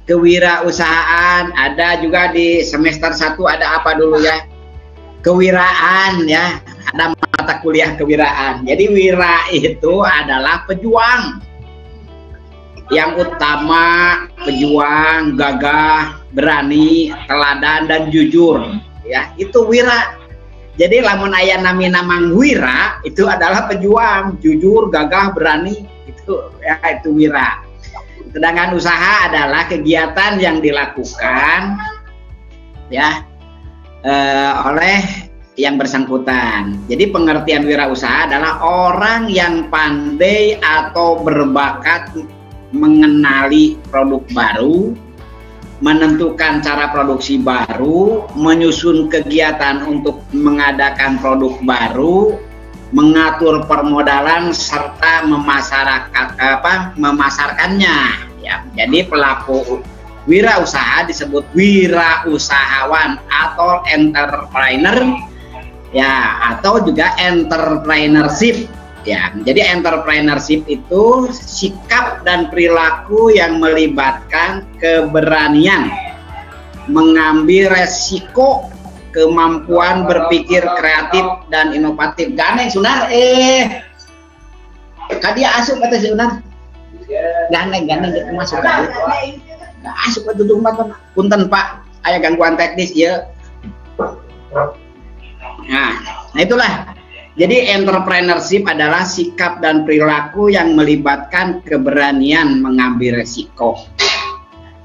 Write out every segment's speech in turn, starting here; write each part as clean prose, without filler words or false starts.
kewirausahaan, ada juga di semester 1 ada apa dulu ya? Kewiraan ya, ada mata kuliah kewiraan. Jadi wira itu adalah pejuang. Yang utama pejuang, gagah, berani, teladan dan jujur. Ya, itu wira. Jadi lamun aya nami namang wira itu adalah pejuang, jujur, gagah, berani, itu ya itu wira. Sedangkan usaha adalah kegiatan yang dilakukan ya oleh yang bersangkutan. Jadi pengertian wirausaha adalah orang yang pandai atau berbakat mengenali produk baru, menentukan cara produksi baru, menyusun kegiatan untuk mengadakan produk baru, mengatur permodalan serta memasarkannya ya. Jadi pelaku wirausaha disebut wirausahawan atau entrepreneur ya, atau juga entrepreneurship ya. Jadi entrepreneurship itu sikap dan perilaku yang melibatkan keberanian mengambil resiko, kemampuan berpikir kreatif dan inovatif. Ganeng Sunar kadia asup kata si Sunar. Ganeng gitu masuk kali. Asup ke duduk mah punten Pak, aya gangguan teknis ya. Nah, itulah. Jadi entrepreneurship adalah sikap dan perilaku yang melibatkan keberanian mengambil resiko,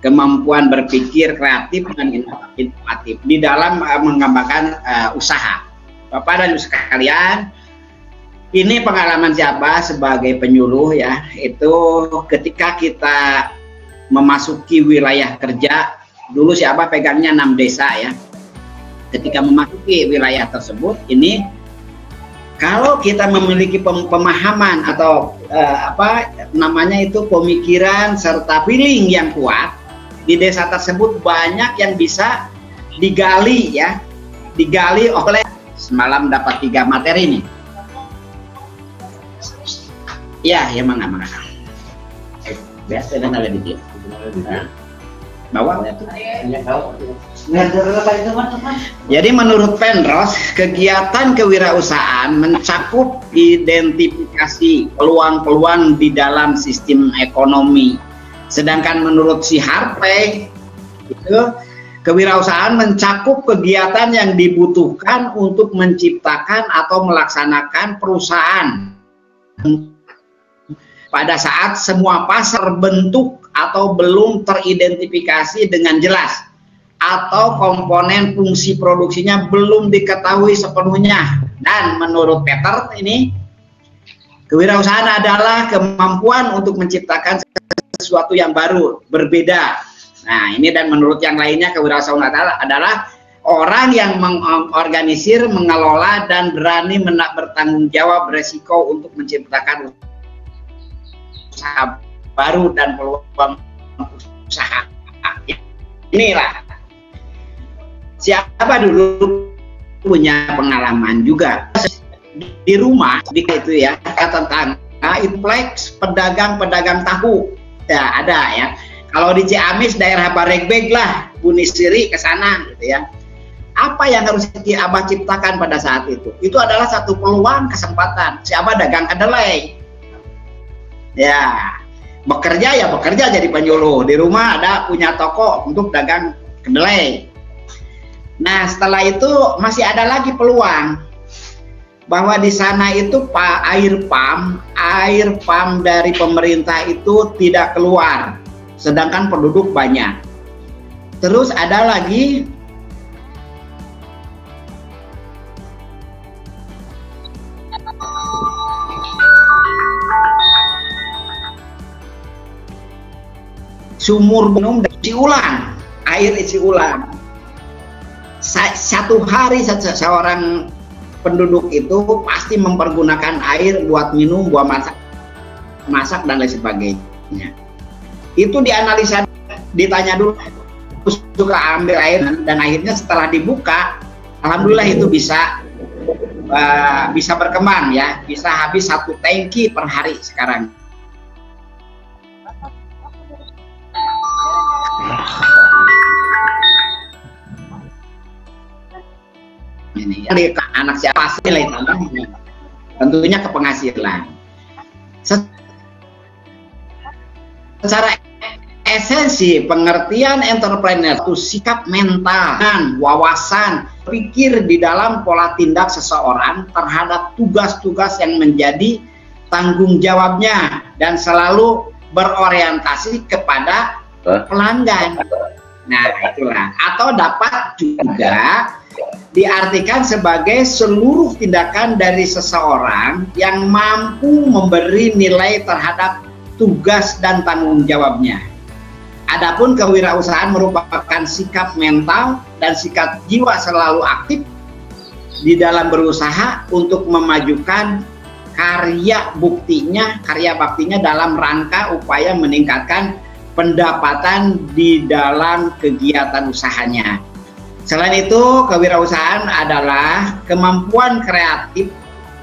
kemampuan berpikir kreatif dan inovatif di dalam mengembangkan usaha. Bapak dan Ibu sekalian, ini pengalaman siapa sebagai penyuluh ya, itu ketika kita memasuki wilayah kerja, dulu siapa pegangnya 6 desa ya. Ketika memasuki wilayah tersebut, ini kalau kita memiliki pemahaman atau pemikiran serta feeling yang kuat, di desa tersebut banyak yang bisa digali ya, digali oleh semalam dapat 3 materi nih. Ya, ya mana. Biasa dan ada di dia. Bawa ya tuh. Jadi menurut Penrose, kegiatan kewirausahaan mencakup identifikasi peluang-peluang di dalam sistem ekonomi. Sedangkan menurut si Harvey, itu kewirausahaan mencakup kegiatan yang dibutuhkan untuk menciptakan atau melaksanakan perusahaan pada saat semua pasar bentuk atau belum teridentifikasi dengan jelas, atau komponen fungsi produksinya belum diketahui sepenuhnya. Dan menurut Peter ini, kewirausahaan adalah kemampuan untuk menciptakan sesuatu yang baru, berbeda. Nah ini, dan menurut yang lainnya kewirausahaan adalah orang yang mengorganisir, mengelola, dan berani bertanggung jawab beresiko untuk menciptakan usaha baru dan peluang usaha. Inilah siapa dulu punya pengalaman juga di rumah di itu ya, tentang Inflex pedagang tahu ya, ada ya. Kalau di Ciamis daerah Baregbeg lah, Bunisiri ke sana gitu ya. Apa yang harus Abah ciptakan pada saat itu? Itu adalah satu peluang kesempatan. Si Abah dagang kedelai. Ya, bekerja jadi penyuluh. Di rumah ada punya toko untuk dagang kedelai. Nah, setelah itu masih ada lagi peluang bahwa di sana itu air pam dari pemerintah itu tidak keluar, sedangkan penduduk banyak. Terus ada lagi sumur minum isi ulang, air isi ulang. Satu hari seorang penduduk itu pasti mempergunakan air buat minum, buat masak dan lain sebagainya. Itu dianalisa, ditanya dulu suka ambil air, dan akhirnya setelah dibuka, alhamdulillah itu bisa berkembang ya, bisa habis 1 tangki per hari sekarang. ini. Anak siapa sih lah itu? Tentunya ke penghasilan. Secara esensi pengertian entrepreneur itu sikap mental dan wawasan pikir di dalam pola tindak seseorang terhadap tugas-tugas yang menjadi tanggung jawabnya dan selalu berorientasi kepada pelanggan. Nah, itulah. Atau dapat juga diartikan sebagai seluruh tindakan dari seseorang yang mampu memberi nilai terhadap tugas dan tanggung jawabnya. Adapun kewirausahaan merupakan sikap mental dan sikap jiwa selalu aktif di dalam berusaha untuk memajukan karya baktinya dalam rangka upaya meningkatkan pendapatan di dalam kegiatan usahanya. Selain itu, kewirausahaan adalah kemampuan kreatif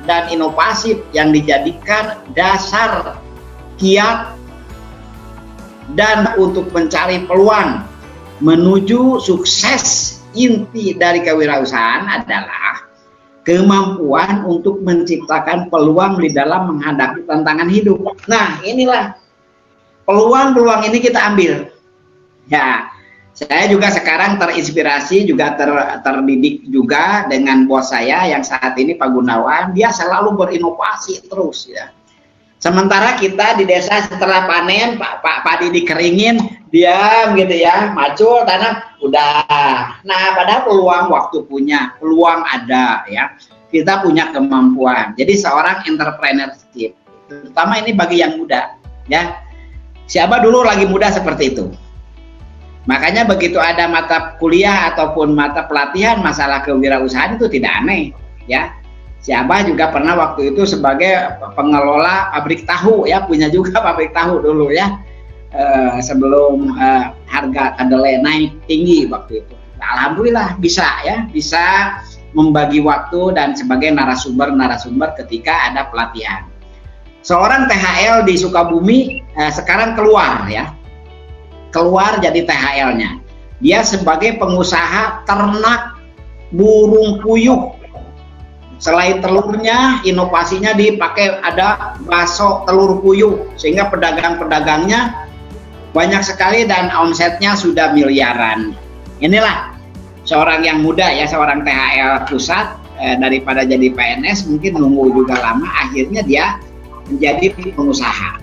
dan inovatif yang dijadikan dasar kiat dan untuk mencari peluang menuju sukses. Inti dari kewirausahaan adalah kemampuan untuk menciptakan peluang di dalam menghadapi tantangan hidup. Nah, inilah peluang-peluang ini kita ambil. Ya, saya juga sekarang terinspirasi, juga terdidik juga dengan bos saya yang saat ini Pak Gunawan. Dia selalu berinovasi terus ya. Sementara kita di desa setelah panen, Pak padi dikeringin, diam gitu ya, macul tanam, udah. Nah, padahal peluang waktu punya, peluang ada ya. Kita punya kemampuan. Jadi seorang entrepreneurship, terutama ini bagi yang muda ya. Siapa dulu lagi muda seperti itu. Makanya begitu ada mata kuliah ataupun mata pelatihan masalah kewirausahaan itu tidak aneh ya. Siapa juga pernah waktu itu sebagai pengelola pabrik tahu ya, punya juga pabrik tahu dulu ya, sebelum harga kedelai naik tinggi waktu itu. Alhamdulillah bisa ya, bisa membagi waktu dan sebagai narasumber ketika ada pelatihan. Seorang THL di Sukabumi sekarang keluar jadi THL-nya. Dia sebagai pengusaha ternak burung puyuh. Selain telurnya, inovasinya dipakai ada bakso telur puyuh, sehingga pedagang-pedagangnya banyak sekali dan omsetnya sudah miliaran. Inilah seorang yang muda ya, seorang THL pusat, daripada jadi PNS mungkin nunggu juga lama, akhirnya dia menjadi pengusaha.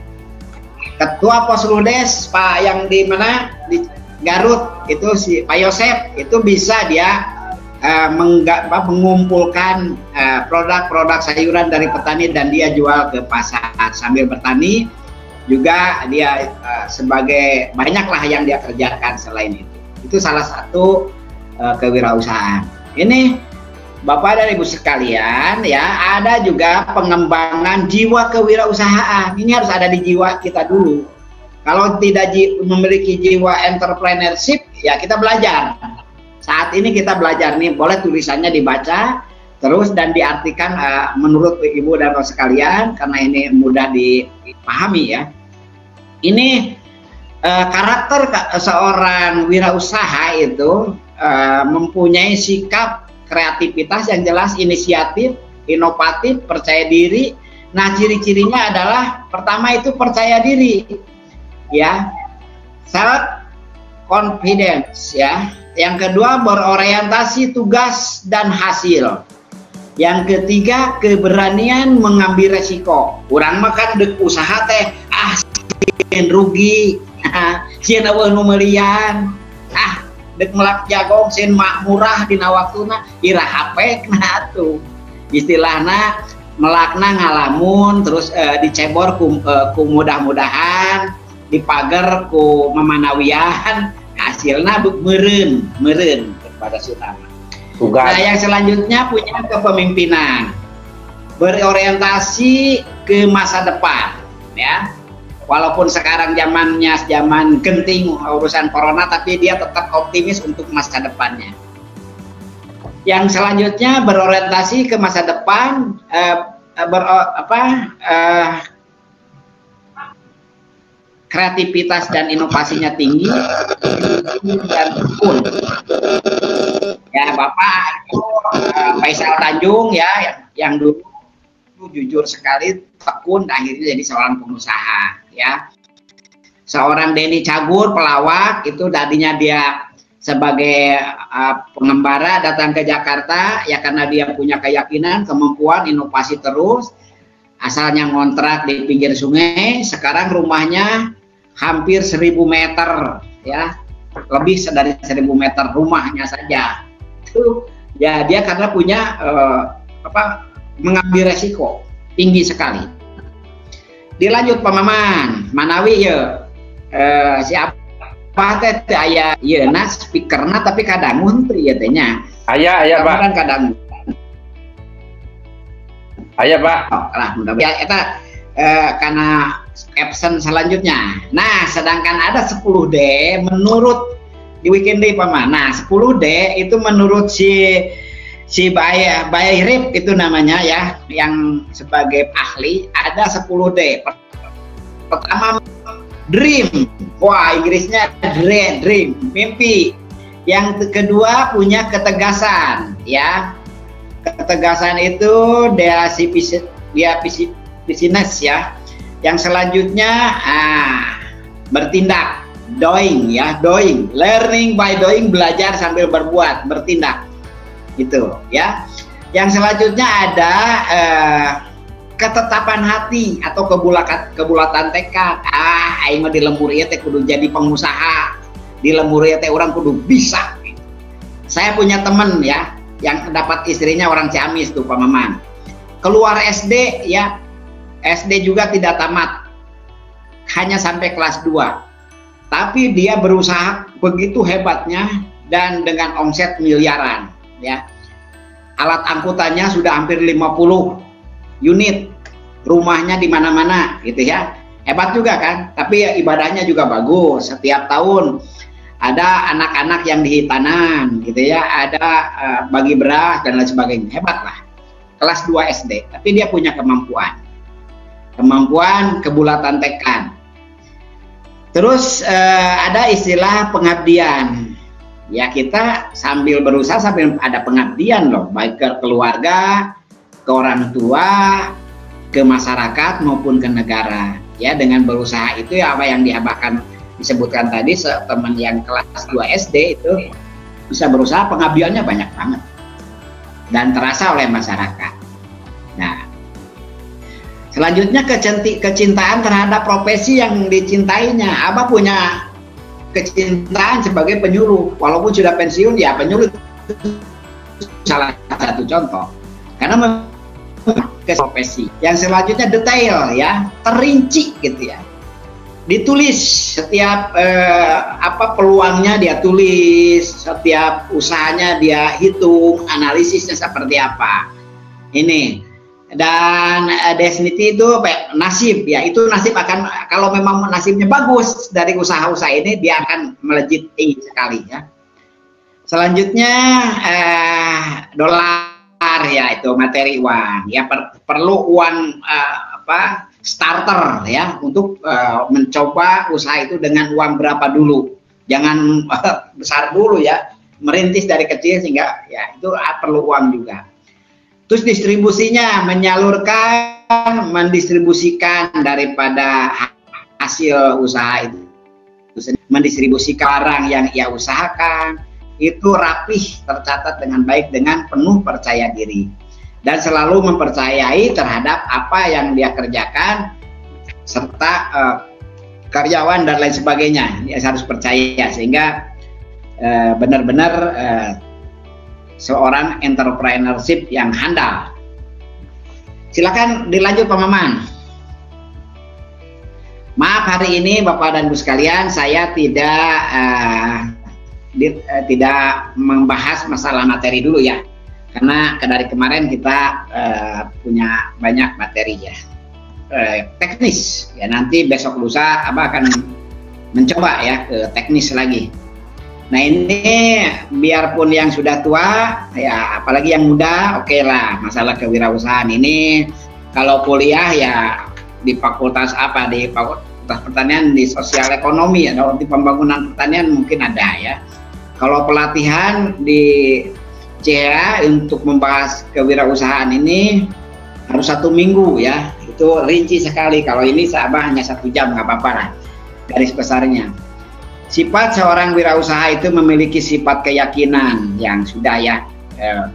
Ketua Posludes Pak yang di mana di Garut itu si Pak Yosep, itu bisa dia mengumpulkan produk-produk sayuran dari petani dan dia jual ke pasar sambil bertani juga. Dia sebagai banyaklah yang dia kerjakan selain itu. Itu salah satu kewirausahaan. Ini Bapak dan Ibu sekalian ya, ada juga pengembangan jiwa kewirausahaan. Ini harus ada di jiwa kita dulu. Kalau tidak memiliki jiwa entrepreneurship ya kita belajar. Saat ini kita belajar nih, boleh tulisannya dibaca terus dan diartikan menurut Ibu dan Bapak sekalian, karena ini mudah dipahami ya. Ini karakter seorang wirausaha itu mempunyai sikap kreativitas yang jelas, inisiatif, inovatif, percaya diri. Nah, ciri-cirinya adalah pertama itu percaya diri ya, self confidence ya. Yang kedua berorientasi tugas dan hasil. Yang ketiga keberanian mengambil resiko. Urang makan dek usaha teh sieun rugi, sieun eueuh nu meurian, dek melak jagong sieun murah dina waktuna, ira hapekna atuh. Istilahna melakna ngalamun terus dicebor ku mudah-mudahan, dipager ku memanawian, hasilnya meren kepada Sutama. Nah, yang selanjutnya punya kepemimpinan, berorientasi ke masa depan ya. Walaupun sekarang zamannya zaman genting urusan corona, tapi dia tetap optimis untuk masa depannya. Yang selanjutnya berorientasi ke masa depan, kreativitas dan inovasinya tinggi dan tekun. Ya Bapak itu Faisal Tanjung ya, yang dulu jujur sekali, tekun, akhirnya jadi seorang pengusaha ya. Seorang Denny Cagur, pelawak, itu tadinya dia sebagai pengembara datang ke Jakarta ya karena dia punya keyakinan, kemampuan, inovasi terus. Asalnya ngontrak di pinggir sungai, sekarang rumahnya hampir 1000 meter ya, lebih dari 1000 meter rumahnya saja. Itu ya dia karena punya mengambil resiko tinggi sekali. Dilanjut Pak Maman, Manawi ya. Siapa teh aya ieu na speakerna tapi kadangun teh ieu teh nya. Aya Pak. Kan kadangun. Aya Pak. Oh, lah mudah-mudahan eta karena absen selanjutnya. Nah, sedangkan ada 10D menurut di weekend day Pak Man. Nah, 10D itu menurut si Bayrip itu namanya ya, yang sebagai ahli ada 10D. Pertama dream, wah Inggrisnya dream, mimpi. Yang kedua punya ketegasan, ya. Ketegasan itu dia business ya. Yang selanjutnya bertindak, doing ya, doing, learning by doing, belajar sambil berbuat, bertindak, gitu ya. Yang selanjutnya ada ketetapan hati atau kebulatan tekad. Aing mah di lembur ieu teh kudu jadi pengusaha, di lembur ieu teh orang kudu bisa. Saya punya teman ya yang dapat istrinya orang Ciamis tuh Pak Maman. Keluar SD ya, SD juga tidak tamat, hanya sampai kelas 2. Tapi dia berusaha begitu hebatnya dan dengan omset miliaran ya. Alat angkutannya sudah hampir 50 unit, rumahnya di mana-mana gitu ya, hebat juga kan. Tapi ya, ibadahnya juga bagus. Setiap tahun ada anak-anak yang dihitanan gitu ya, ada bagi beras dan lain sebagainya, hebat lah. Kelas 2 SD, tapi dia punya kemampuan, kebulatan tekad. Terus ada istilah pengabdian. Ya kita sambil berusaha sambil ada pengabdian loh, baik ke keluarga, ke orang tua, ke masyarakat maupun ke negara. Ya dengan berusaha itu ya apa yang disebutkan tadi, teman yang kelas 2 SD itu bisa berusaha, pengabdiannya banyak banget dan terasa oleh masyarakat. Nah, selanjutnya kecintaan terhadap profesi yang dicintainya. Abah punya kecintaan sebagai penyuluh, walaupun sudah pensiun ya penyuluh salah satu contoh. Karena ke profesi. Yang selanjutnya detail ya, terinci gitu ya. Ditulis setiap peluangnya dia tulis, setiap usahanya dia hitung, analisisnya seperti apa. Ini dan Desnity itu nasib ya, itu nasib akan, kalau memang nasibnya bagus dari usaha-usaha ini, dia akan melejit tinggi sekali ya. Selanjutnya dolar ya, itu materi uang ya, perlu uang starter ya untuk mencoba usaha itu dengan uang berapa dulu, jangan besar dulu ya, merintis dari kecil sehingga ya itu perlu uang juga. Terus distribusinya, menyalurkan, mendistribusikan daripada hasil usaha itu, mendistribusikan barang yang ia usahakan itu rapih, tercatat dengan baik, dengan penuh percaya diri dan selalu mempercayai terhadap apa yang dia kerjakan serta karyawan dan lain sebagainya. Dia harus percaya sehingga benar-benar seorang entrepreneurship yang handal. Silakan dilanjut Pak Maman. Maaf hari ini Bapak dan Ibu sekalian, saya tidak membahas masalah materi dulu ya, karena dari kemarin kita punya banyak materi ya, teknis ya. Nanti besok lusa Abah akan mencoba ya ke teknis lagi. Nah ini biarpun yang sudah tua ya, apalagi yang muda, oke lah, masalah kewirausahaan ini kalau kuliah ya di fakultas apa, di fakultas pertanian, di sosial ekonomi atau di pembangunan pertanian mungkin ada ya. Kalau pelatihan di CA untuk membahas kewirausahaan ini harus 1 minggu ya, itu rinci sekali. Kalau ini Abah hanya 1 jam, nggak apa-apa lah garis besarnya. Sifat seorang wirausaha itu memiliki sifat keyakinan yang sudah ya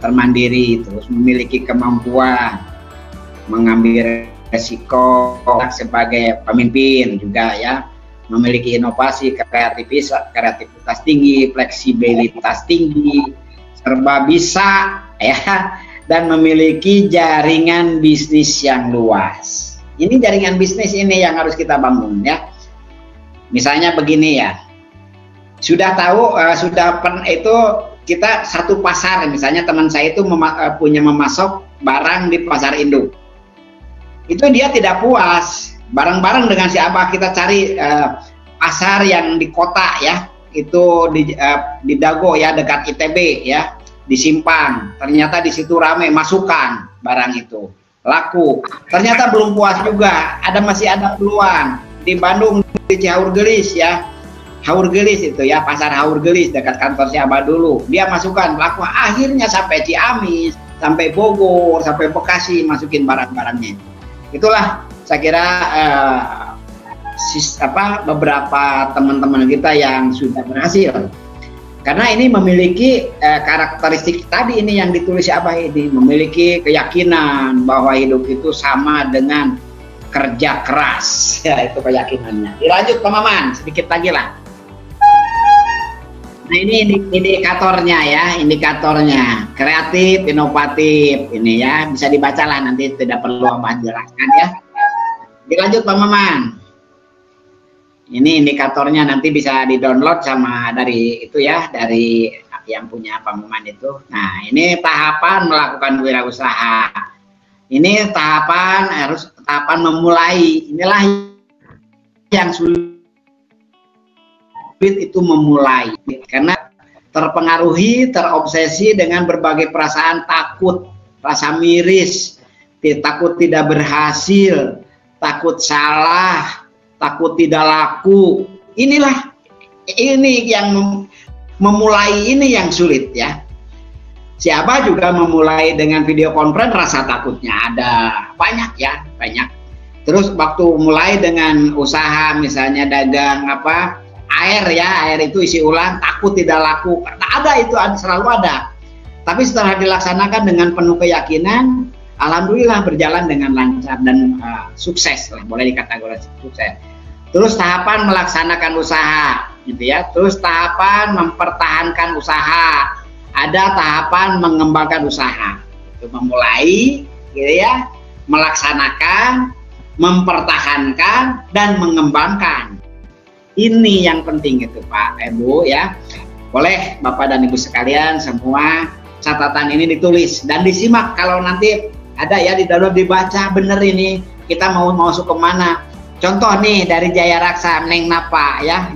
termandiri, terus memiliki kemampuan mengambil resiko sebagai pemimpin juga ya, memiliki inovasi, kreativitas tinggi, fleksibilitas tinggi, serba bisa ya, dan memiliki jaringan bisnis yang luas. Ini jaringan bisnis ini yang harus kita bangun ya. Misalnya begini ya, sudah tahu itu kita satu pasar, misalnya teman saya itu punya memasok barang di pasar induk. Itu dia tidak puas, bareng-bareng dengan si Abah kita cari pasar yang di kota ya, itu di Dago ya, dekat ITB ya, di Simpang. Ternyata di situ ramai, masukkan barang itu laku. Ternyata belum puas juga, masih ada peluang di Bandung, di Cihaur Gelis ya, Haur Gelis itu ya, pasar Haur Gelis dekat kantor si Abah dulu. Dia masukkan laku, akhirnya sampai Ciamis, sampai Bogor, sampai Bekasi masukin barang-barangnya. Itulah saya kira beberapa teman-teman kita yang sudah berhasil. Karena ini memiliki karakteristik tadi ini yang ditulis Abah ini, memiliki keyakinan bahwa hidup itu sama dengan kerja keras. Ya, itu keyakinannya. Dilanjut Pak Maman, sedikit lagi lah. Nah, ini indikatornya ya, indikatornya kreatif, inovatif ini ya, bisa dibacalah, nanti tidak perlu Abah jelaskan ya. Dilanjut Pak Maman. Ini indikatornya nanti bisa di-download sama dari itu ya, dari yang punya Pak Maman itu. Nah, ini tahapan melakukan wirausaha. Ini tahapan memulai. Inilah yang sulit itu, memulai, karena terpengaruhi, terobsesi dengan berbagai perasaan takut, rasa miris, takut tidak berhasil, takut salah, takut tidak laku. Ini yang memulai ini yang sulit ya. Si Abah juga memulai dengan video conference, rasa takutnya ada banyak ya, banyak. Terus waktu mulai dengan usaha misalnya dagang air ya, air itu isi ulang, takut tidak laku. Ada itu, selalu ada. Tapi setelah dilaksanakan dengan penuh keyakinan, alhamdulillah berjalan dengan lancar dan sukses lah, boleh dikategorikan sukses. Terus tahapan melaksanakan usaha gitu ya. Terus tahapan mempertahankan usaha. Ada tahapan mengembangkan usaha. Itu memulai gitu ya, melaksanakan, mempertahankan, dan mengembangkan. Ini yang penting itu Pak Ibu ya. Boleh Bapak dan Ibu sekalian semua, catatan ini ditulis dan disimak. Kalau nanti ada ya, di download, dibaca bener ini kita mau masuk kemana. Contoh nih dari Jaya Raksa, Neng Napa ya,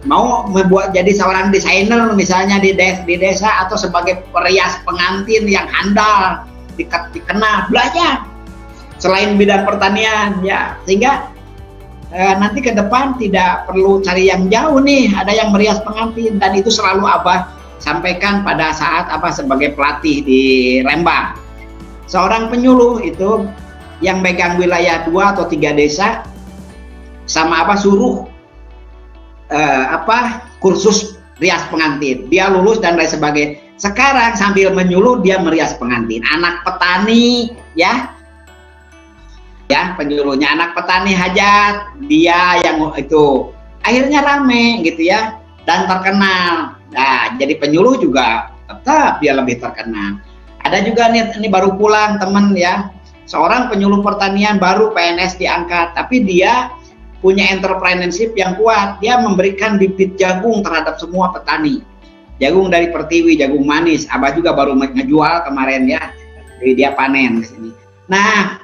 mau membuat jadi seorang desainer misalnya di desa, atau sebagai perias pengantin yang handal, dikenal, belajar selain bidang pertanian ya, sehingga nanti ke depan tidak perlu cari yang jauh nih, ada yang merias pengantin. Dan itu selalu Abah sampaikan pada saat sebagai pelatih di Lembang. Seorang penyuluh itu yang megang wilayah 2 atau 3 desa, sama suruh kursus rias pengantin. Dia lulus dan lain sebagainya. Sekarang sambil menyuluh dia merias pengantin. Anak petani ya, penyuluhnya anak petani hajat, dia yang itu akhirnya rame gitu ya, dan terkenal. Nah, jadi penyuluh juga tetap dia lebih terkenal. Ada juga nih, ini baru pulang temen ya, seorang penyuluh pertanian baru PNS diangkat, tapi dia punya entrepreneurship yang kuat. Dia memberikan bibit jagung terhadap semua petani. Jagung dari Pertiwi, jagung manis. Abah juga baru ngejual kemarin ya, jadi dia panen ke sini. Nah,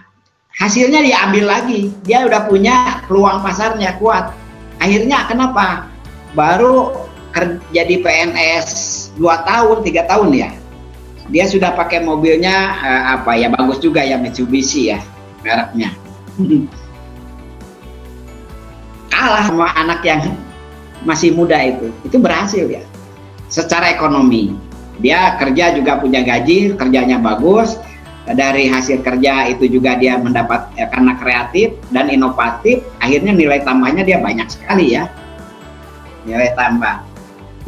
hasilnya diambil lagi, dia udah punya peluang pasarnya kuat. Akhirnya kenapa? Baru jadi PNS 2 tahun, 3 tahun ya. Dia sudah pakai mobilnya bagus juga ya, Mitsubishi ya mereknya. Kalah sama anak yang masih muda itu berhasil ya secara ekonomi. Dia kerja juga punya gaji, kerjanya bagus. Dari hasil kerja itu juga dia mendapat karena kreatif dan inovatif, akhirnya nilai tambahnya dia banyak sekali ya. Nilai tambah.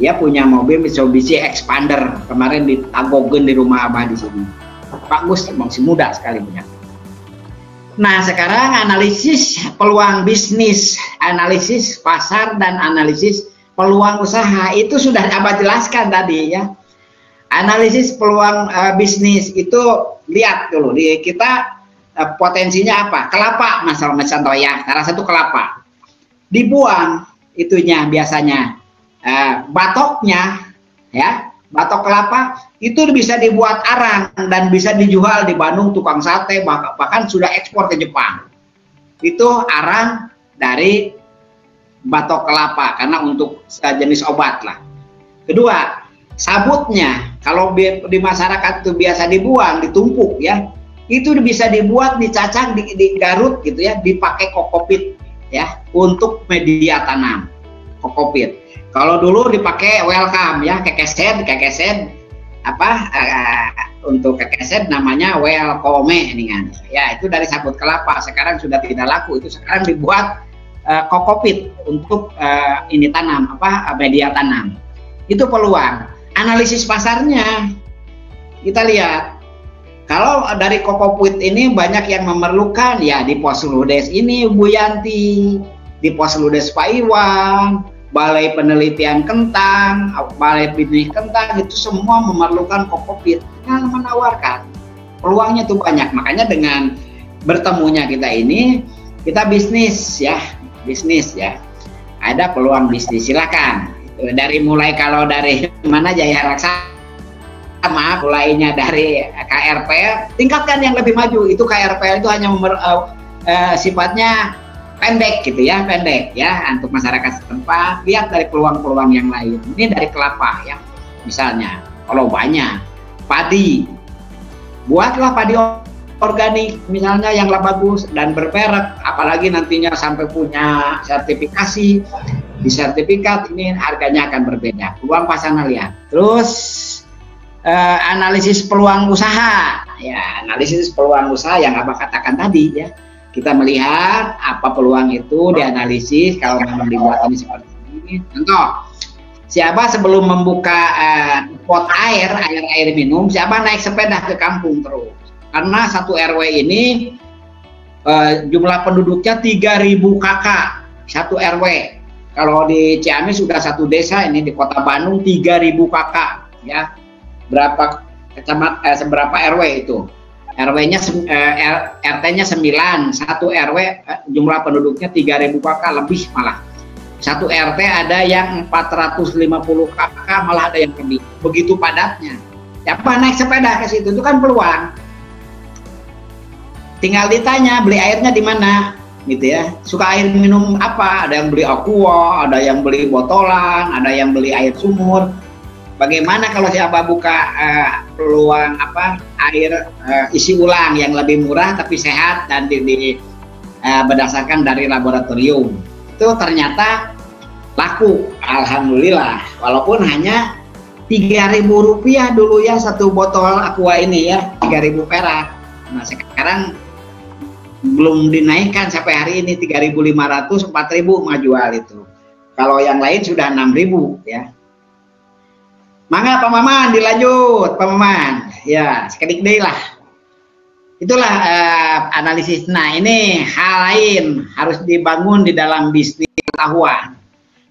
Dia punya mobil Mitsubishi Expander, kemarin ditagogen di rumah Abah di sini. Bagus, masih muda sekali punya. Nah, sekarang analisis peluang bisnis, analisis pasar dan analisis peluang usaha itu sudah Abah jelaskan tadi ya. Analisis peluang bisnis itu lihat dulu di kita potensinya apa? Kelapa masalah contoh ya, salah satu kelapa. Dibuang itunya biasanya batoknya ya, batok kelapa itu bisa dibuat arang dan bisa dijual di Bandung, tukang sate bahkan sudah ekspor ke Jepang. Itu arang dari batok kelapa karena untuk jenis obat lah. Kedua, sabutnya kalau di masyarakat itu biasa dibuang, ditumpuk ya, itu bisa dibuat, dicacah, digarut gitu ya, dipakai kokopit ya untuk media tanam kokopit. Kalau dulu dipakai welcome ya, kekeset untuk kekeset namanya welcome ini kan. Ya itu dari sabut kelapa, sekarang sudah tidak laku, itu sekarang dibuat kokopit untuk ini tanam media tanam. Itu peluang. Analisis pasarnya kita lihat. Kalau dari kokopit ini banyak yang memerlukan ya di Pos Ludes ini Bu Yanti, di Pos Ludes Pak Iwan, Balai Penelitian Kentang, Balai Benih Kentang, itu semua memerlukan kokopit. Nah, menawarkan peluangnya tuh banyak. Makanya dengan bertemunya kita ini, kita bisnis ya. Ada peluang bisnis, silakan. Dari mulai kalau dari mana Jaya Raksa, mulainya dari KRP, tingkatkan yang lebih maju. Itu KRP itu hanya sifatnya pendek gitu ya, pendek ya untuk masyarakat setempat. Lihat dari peluang-peluang yang lain. Ini dari kelapa ya, misalnya. Kalau banyak padi, buatlah padi organik misalnya yang bagus dan bermerek, apalagi nantinya sampai punya sertifikasi. Di sertifikat ini harganya akan berbeda. Peluang pasarnya lihat. Terus analisis peluang usaha ya, analisis peluang usaha yang Abah katakan tadi ya. Kita melihat apa peluang itu, dianalisis kalau memang dibuat ini seperti ini. Contoh, si Abah sebelum membuka pot air minum, si Abah naik sepeda ke kampung terus. Karena satu RW ini jumlah penduduknya 3.000 kakak satu RW. Kalau di Ciamis sudah satu desa, ini di Kota Bandung 3.000 kakak ya. Berapa seberapa RW itu? RW-nya RT-nya 9, satu RW jumlah penduduknya 3.000 kakak lebih malah. Satu RT ada yang 450 kakak, malah ada yang lebih. Begitu padatnya. Siapa naik sepeda ke situ itu kan peluang. Tinggal ditanya beli airnya di mana, gitu ya. Suka air minum apa? Ada yang beli aqua, ada yang beli botolan, ada yang beli air sumur. Bagaimana kalau siapa buka peluang air isi ulang yang lebih murah tapi sehat dan berdasarkan dari laboratorium, itu ternyata laku, alhamdulillah. Walaupun hanya Rp3.000 dulu ya satu botol aqua ini ya, 3.000 perak. Nah sekarang belum dinaikkan sampai hari ini 3.500, 4.000 mah jual itu. Kalau yang lain sudah 6.000 ya. Mangga Pak Maman dilanjut, Pak Maman. Ya, sekedik deh lah. Itulah analisis. Nah, ini hal lain harus dibangun di dalam bisnis pengetahuan.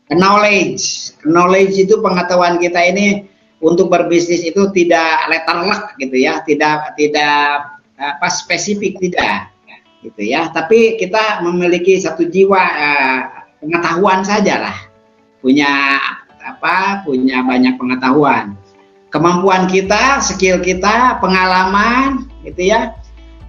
Knowledge itu pengetahuan kita ini untuk berbisnis itu tidak letterlock gitu ya, tidak spesifik tidak gitu ya. Tapi kita memiliki satu jiwa pengetahuan sajalah. Punya banyak pengetahuan, kemampuan kita, skill kita, pengalaman, gitu ya,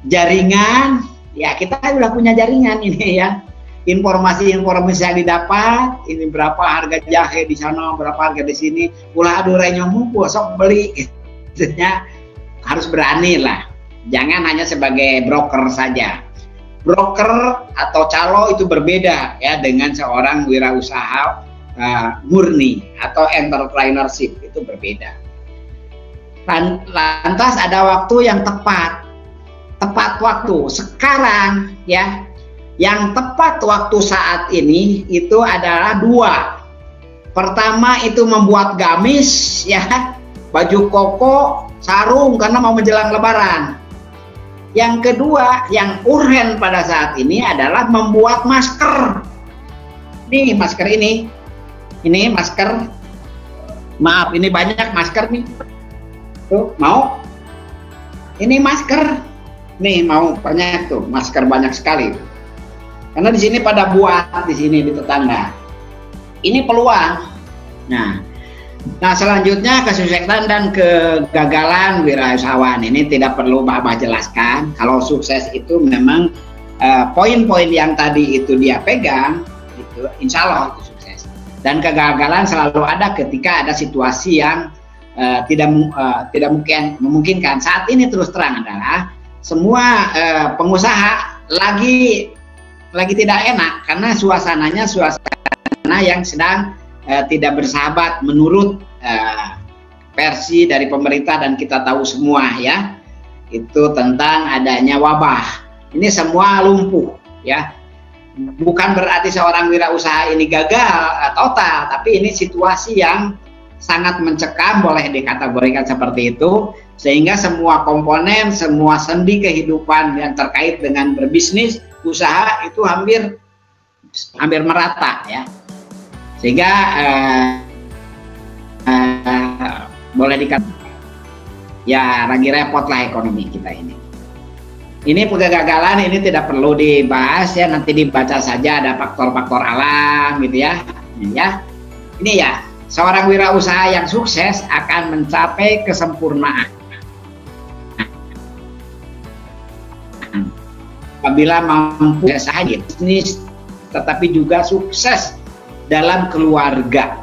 jaringan, ya kita sudah punya jaringan ini ya, informasi yang didapat, ini berapa harga jahe di sana, berapa harga di sini, ulah aduh renyomu, sok beli, gitu ya, harus berani lah, jangan hanya sebagai broker saja. Broker atau calo itu berbeda ya dengan seorang wirausaha murni atau entrepreneurship, itu berbeda. Lantas ada waktu yang tepat waktu. Sekarang ya, yang tepat waktu saat ini itu adalah dua. Pertama itu membuat gamis ya, baju koko, sarung karena mau menjelang Lebaran. Yang kedua, yang urgen pada saat ini adalah membuat masker. Nih masker ini masker. Maaf, ini banyak masker nih. Tuh, mau? Ini masker. Nih mau banyak tuh, masker banyak sekali. Karena di sini pada buat di sini di tetangga. Ini peluang. Nah, selanjutnya kesuksesan dan kegagalan wirausahawan ini tidak perlu Bapak jelaskan. Kalau sukses itu memang poin-poin yang tadi itu dia pegang, itu insya Allah itu sukses. Dan kegagalan selalu ada ketika ada situasi yang tidak memungkinkan. Saat ini terus terang adalah semua pengusaha lagi tidak enak karena suasana yang sedang tidak bersahabat menurut versi dari pemerintah, dan kita tahu semua ya, itu tentang adanya wabah. Ini semua lumpuh ya. Bukan berarti seorang wirausaha ini gagal total, tapi ini situasi yang sangat mencekam, boleh dikategorikan seperti itu, sehingga semua komponen, semua sendi kehidupan yang terkait dengan berbisnis, usaha itu hampir merata ya. Sehingga boleh dikatakan ya lagi repot lah ekonomi kita ini. Ini kegagalan ini tidak perlu dibahas ya, nanti dibaca saja, ada faktor-faktor alam gitu ya. Ini ya, seorang wirausaha yang sukses akan mencapai kesempurnaan apabila mampu saja bisnis tetapi juga sukses dalam keluarga.